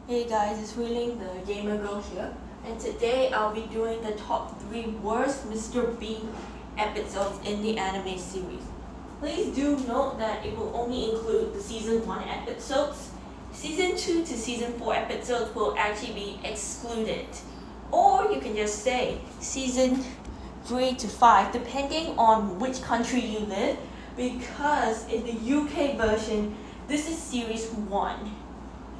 Hey guys, it's Huiling, the gamer girl here, and today I'll be doing the top 3 worst Mr. Bean episodes in the anime series. Please do note that it will only include the season 1 episodes. Season 2 to season 4 episodes will actually be excluded. Or you can just say season 3 to 5 depending on which country you live, because in the UK version this is series 1.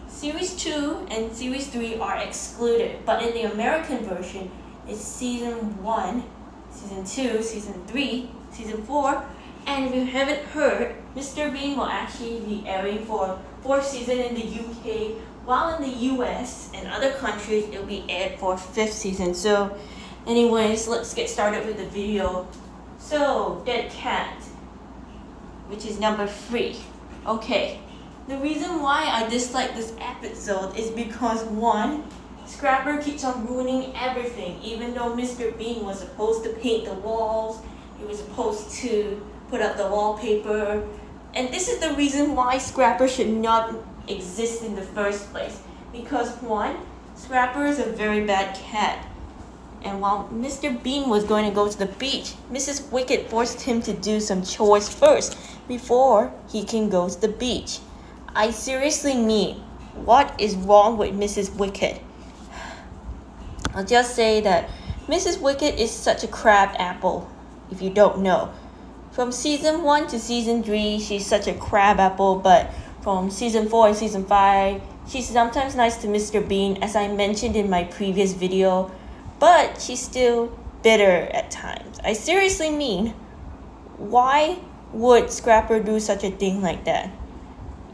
Series 2 and Series 3 are excluded, but in the American version, it's Season 1, Season 2, Season 3, Season 4, and if you haven't heard, Mr. Bean will actually be airing for 4th season in the UK, while in the US and other countries, it will be aired for 5th season. So, anyways, let's get started with the video. So, Dead Cat, which is number 3. Okay. The reason why I dislike this episode is because 1. Scrapper keeps on ruining everything, even though Mr. Bean was supposed to paint the walls, he was supposed to put up the wallpaper, and this is the reason why Scrapper should not exist in the first place. Because 1. Scrapper is a very bad cat, and while Mr. Bean was going to go to the beach, Mrs. Wicked forced him to do some chores first before he can go to the beach. I seriously mean, what is wrong with Mrs. Wicked? I'll just say that Mrs. Wicked is such a crab apple, if you don't know. From season 1 to season 3, she's such a crab apple, but from season 4 and season 5, she's sometimes nice to Mr. Bean, as I mentioned in my previous video, but she's still bitter at times. I seriously mean, why would Scrapper do such a thing like that?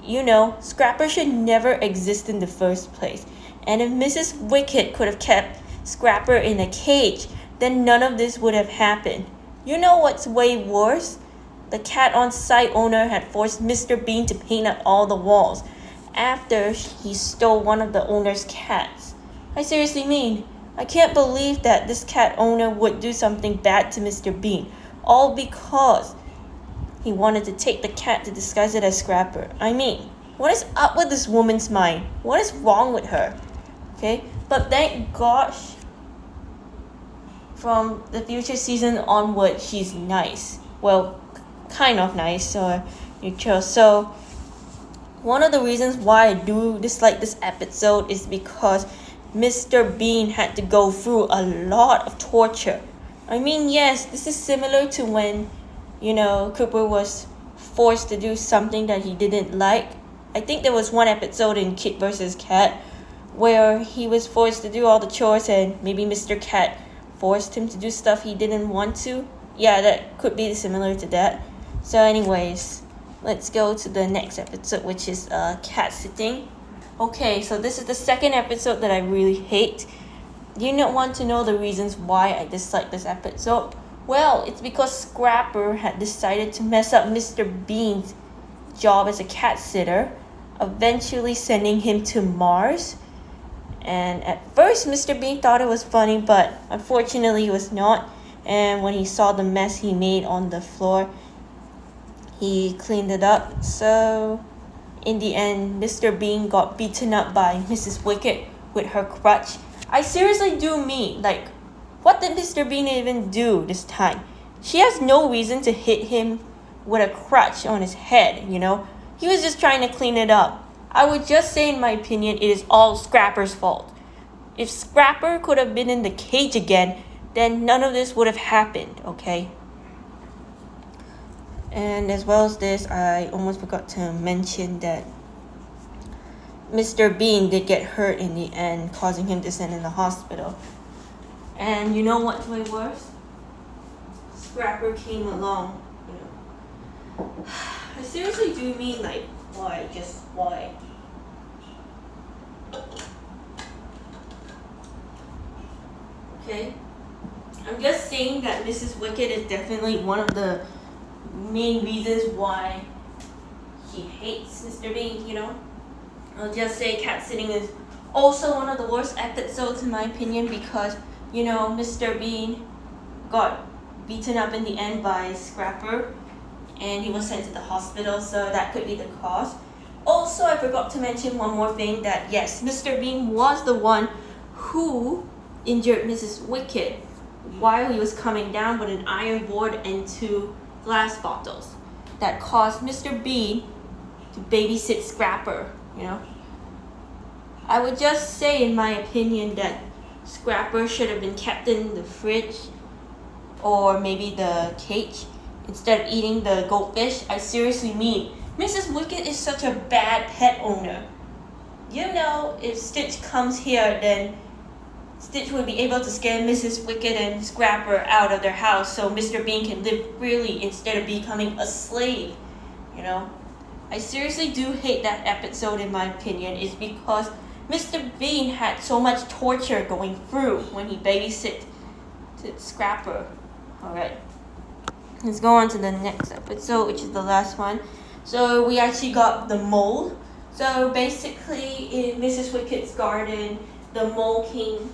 You know, Scrapper should never exist in the first place. And if Mrs. Wicked could have kept Scrapper in a cage, then none of this would have happened. You know what's way worse? The cat on site owner had forced Mr. Bean to paint up all the walls after he stole one of the owner's cats. I seriously mean, I can't believe that this cat owner would do something bad to Mr. Bean, all because he wanted to take the cat to disguise it as Scrapper. I mean, what is up with this woman's mind? What is wrong with her? Okay, but thank gosh, from the future season onward, she's nice. Well, kind of nice or neutral. So, one of the reasons why I do dislike this episode is because Mr. Bean had to go through a lot of torture. I mean, yes, this is similar to when Cooper was forced to do something that he didn't like. I think there was one episode in Kid vs. Cat where he was forced to do all the chores and maybe Mr. Cat forced him to do stuff he didn't want to. Yeah, that could be similar to that. So anyways, let's go to the next episode, which is cat sitting. Okay, so this is the second episode that I really hate. Do you not want to know the reasons why I dislike this episode? Well, it's because Scrapper had decided to mess up Mr. Bean's job as a cat sitter, eventually sending him to Mars. And at first, Mr. Bean thought it was funny, but unfortunately it was not. And when he saw the mess he made on the floor, he cleaned it up. So, in the end, Mr. Bean got beaten up by Mrs. Wicked with her crutch. I seriously do mean, what did Mr. Bean even do this time? She has no reason to hit him with a crutch on his head, He was just trying to clean it up. I would just say, in my opinion, it is all Scrapper's fault. If Scrapper could have been in the cage again, then none of this would have happened, okay? And as well as this, I almost forgot to mention that Mr. Bean did get hurt in the end, causing him to send in the hospital. And you know what's way worse? Scrapper came along, I seriously do mean, why? Just why? Okay? I'm just saying that Mrs. Wicked is definitely one of the main reasons why she hates Mr. Bean, I'll just say cat sitting is also one of the worst episodes in my opinion because Mr. Bean got beaten up in the end by Scrapper and he was sent to the hospital, so that could be the cause. Also, I forgot to mention one more thing, that yes, Mr. Bean was the one who injured Mrs. Wicked while he was coming down with an iron board and 2 glass bottles that caused Mr. Bean to babysit Scrapper, you know. I would just say, in my opinion, that Scrapper should have been kept in the fridge or maybe the cage instead of eating the goldfish. I seriously mean, Mrs. Wicked is such a bad pet owner. You know, if Stitch comes here, then Stitch will be able to scare Mrs. Wicked and Scrapper out of their house so Mr. Bean can live freely instead of becoming a slave, you know. I seriously do hate that episode, in my opinion, is because Mr. Bean had so much torture going through when he babysit to Scrapper. Alright, let's go on to the next episode, which is the last one. So we actually got the mole. So basically, in Mrs. Wicked's garden, the mole came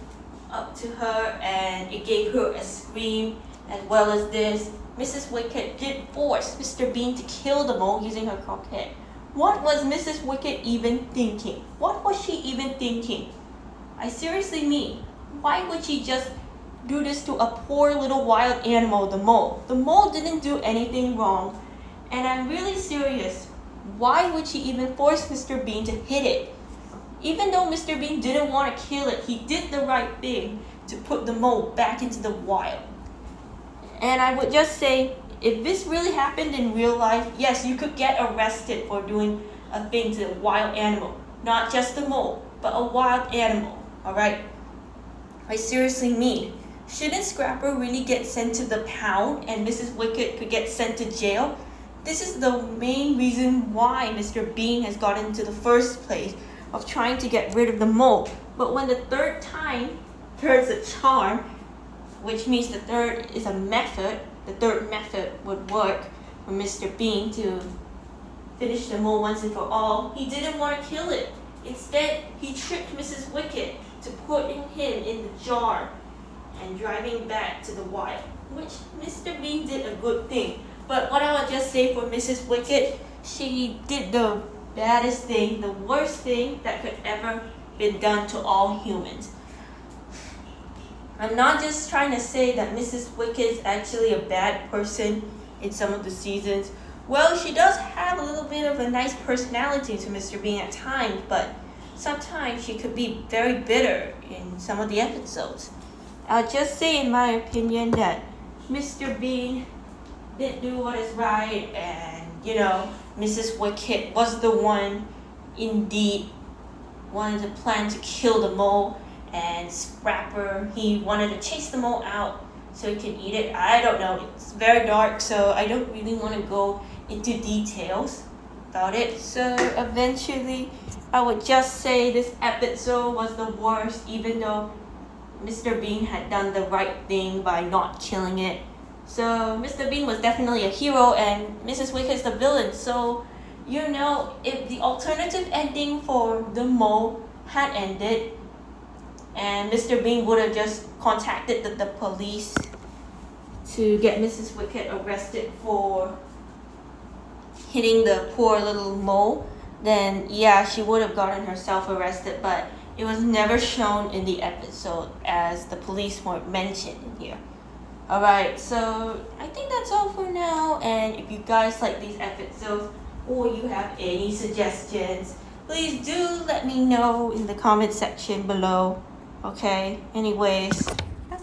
up to her and it gave her a scream. As well as this, Mrs. Wicked did force Mr. Bean to kill the mole using her croquette. What was Mrs. Wicked even thinking? What was she even thinking? I seriously mean, why would she just do this to a poor little wild animal, the mole? The mole didn't do anything wrong. And I'm really serious. Why would she even force Mr. Bean to hit it? Even though Mr. Bean didn't want to kill it, he did the right thing to put the mole back into the wild. And I would just say, if this really happened in real life, yes, you could get arrested for doing a thing to a wild animal. Not just the mole, but a wild animal, alright? I seriously mean, shouldn't Scrapper really get sent to the pound and Mrs. Wicked could get sent to jail? This is the main reason why Mr. Bean has gotten into the first place of trying to get rid of the mole. But when the third's a charm, which means the third is a method, the third method would work for Mr. Bean to finish the mole once and for all, he didn't want to kill it. Instead, he tricked Mrs. Wicked to putting him in the jar and driving back to the wild, which Mr. Bean did a good thing. But what I would just say for Mrs. Wicked, she did the baddest thing, the worst thing that could ever been done to all humans. I'm not just trying to say that Mrs. Wicked is actually a bad person in some of the seasons. Well, she does have a little bit of a nice personality to Mr. Bean at times, but sometimes she could be very bitter in some of the episodes. I'll just say, in my opinion, that Mr. Bean did do what is right, and you know, Mrs. Wicked was the one indeed wanted to plan to kill the mole, and Scrapper, he wanted to chase the mole out so he can eat it. I don't know, it's very dark, so I don't really want to go into details about it. So eventually, I would just say this episode was the worst, even though Mr. Bean had done the right thing by not killing it. So Mr. Bean was definitely a hero and Mrs. Wicked is the villain. So, you know, if the alternative ending for the mole had ended and Mr. Bean would have just contacted the police to get Mrs. Wicked arrested for hitting the poor little mole, then yeah, she would have gotten herself arrested, but it was never shown in the episode as the police weren't mentioned in here. Alright, so I think that's all for now, and if you guys like these episodes or you have any suggestions, please do let me know in the comment section below. Okay, anyways,